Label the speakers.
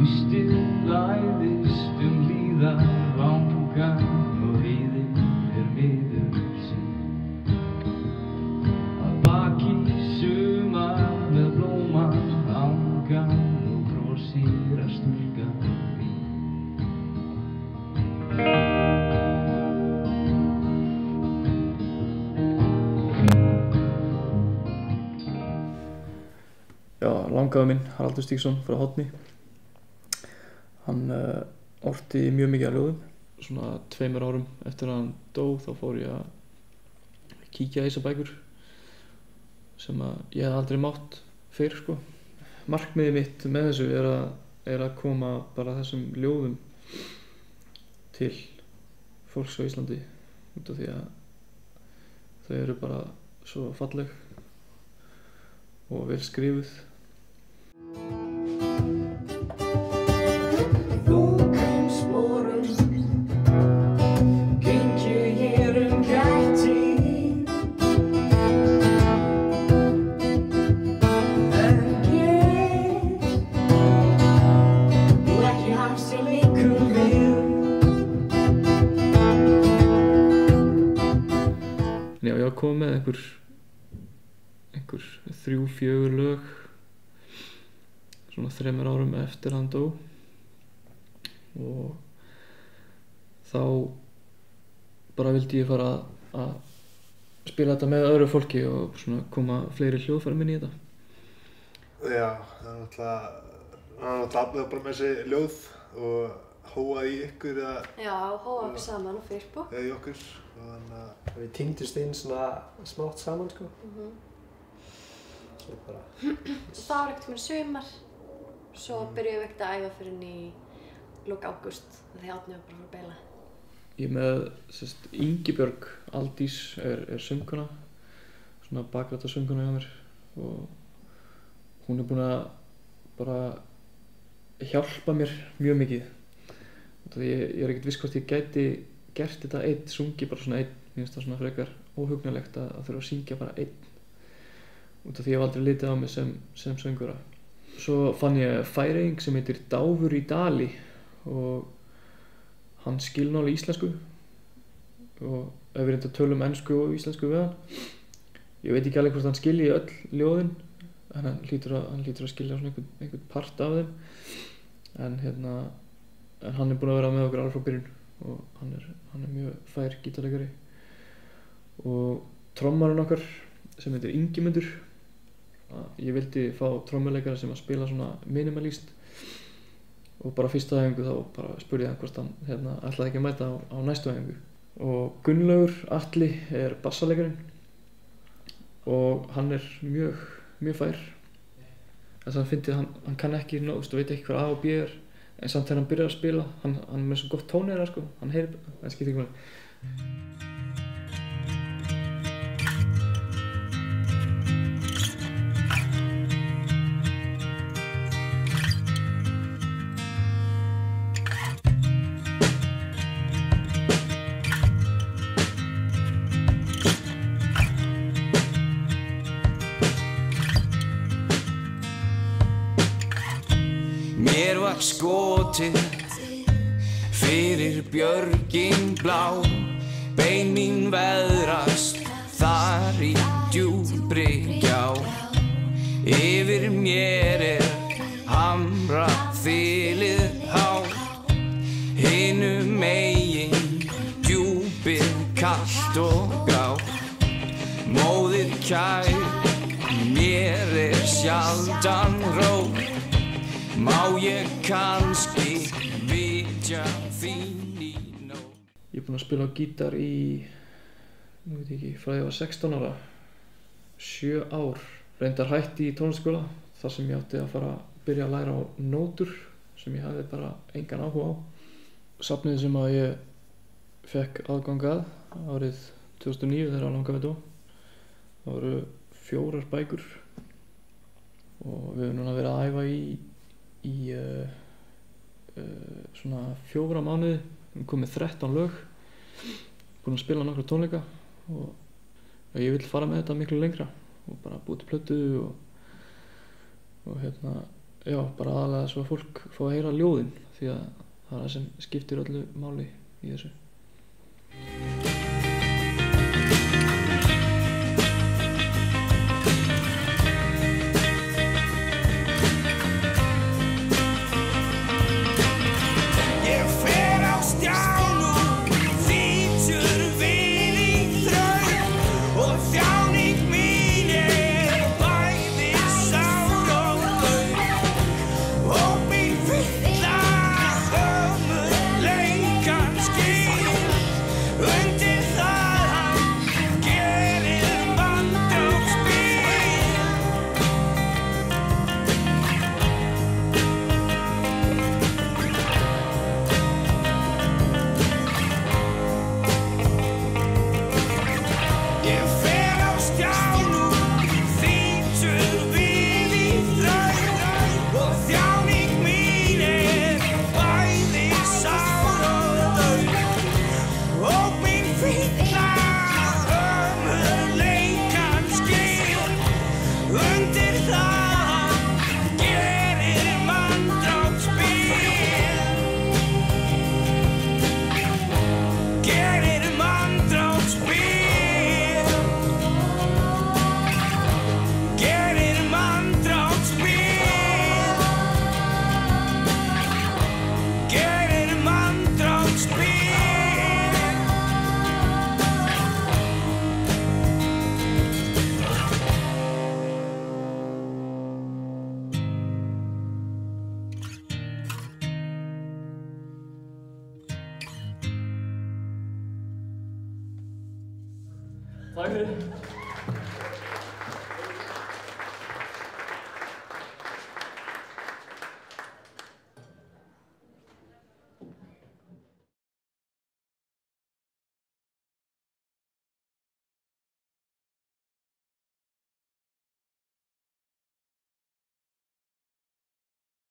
Speaker 1: Haustið læðist líðar langan og heiðin miður sín. Að baki sumar með blóman angan og brosir að stúlkan mín.
Speaker 2: Já, langafi minn, Haraldur Stígsson frá Horni. Hann orti mjög mikið af ljóðum. Svona 2 árum eftir að hann dó þá fór ég að kíkja í þessar bækur sem að ég hef aldrei mátt fyrr sko. Markmiðið mitt með þessu er að koma bara þessum ljóðum til fólks á Íslandi út af því að þau eru bara svo falleg og vel skrifuð.
Speaker 1: Þungum sporum geng ég hér gættir. En ég ekki hann sem ykkur vil.
Speaker 2: Já, ég var komið með einhver 3-4 lög svona 3 árum eftir hann dó og þá bara vildi ég fara að spila þetta með öðru fólki og svona koma fleiri hljóðfærum inn í þetta.
Speaker 3: Já, það er náttúrulega bara með þessi ljóð og hóa í ykkur eða...
Speaker 4: Já, hóa okkur saman á Facebook.
Speaker 3: Eða í okkur og þannig að...
Speaker 5: Við tengdust inn svona smátt saman sko. Svo bara...
Speaker 4: Það var ekkert með sumar, svo byrjuðum við ekkert að æfa fyrir í lok ágúst því Árni var bara að fara að beila.
Speaker 2: Ég er með Ingibjörg Aldís er söngkona, svona bakræta söngkona hjá mér og hún er búin að bara hjálpa mér mjög mikið. Ég er ekkert viss hvort ég gæti gert þetta einn, sungið bara svona einn. Mér finnst það svona frekar óhugnalegt að þurfa að syngja bara einn. Út af því ég hef aldrei litið á mig sem söngvara. Svo fann ég Færeying sem heitir Dáfur í Dali og hann skilur alveg íslensku og ef við reyndum að tölum ensku og íslensku við hann. Ég veit ekki alveg hvort hann skilji öll ljóðin en hann hlýtur að skilja svona einhvern part af þeim en hann er búinn að vera með okkur alveg frá byrjun og hann er mjög fær gítarleikari og trommarinn okkar sem heitir Ingimundur. Ég vildi fá trommuleikara sem að spila svona minimalist og bara fyrsta æfingu þá bara spurði ég hann hvort hann ætlaði ekki að mæta á næstu æfingu. Og Gunnlaugur Atli er bassalekarinn og hann er mjög fær. Þess að hann fyndi hann kann ekki nógst og veit ekki hvað A og B er en samt þegar hann byrjar að spila, hann er með svo gott tóneyra sko, hann heyrir, það skiptir ekki máli.
Speaker 1: Mér var skotið fyrir björgin blá, bein mín veðrast þar í djúpri gjá. Yfir mér hamra þilið há, hinum megin djúpið kalt og grá. Móðir kær, mér sjaldan ró, má ég kannski vitja þín í nótt.
Speaker 2: Ég er búinn að spila á gítar í, nú veit ég ekki, frá ég var 16 ára, 7 ár. Reyndar hætti í tónlistarskóla þar sem ég átti að fara að byrja að læra á nótur sem ég hafði bara engan áhuga á. Safnið sem að ég fekk aðgang að árið 2009 þegar langafi dó, það voru 4 bækur og við höfum núna verið að æfa í svona 4 mánuði, við erum komið 13 lög, búin að spila nokkra tónleika og ég vil fara með þetta miklu lengra og bara búið til plötu og já, bara aðalega svo að fólk fá að heyra ljóðin því að það er það sem skiptir öllu máli í þessu. Takk fyrir.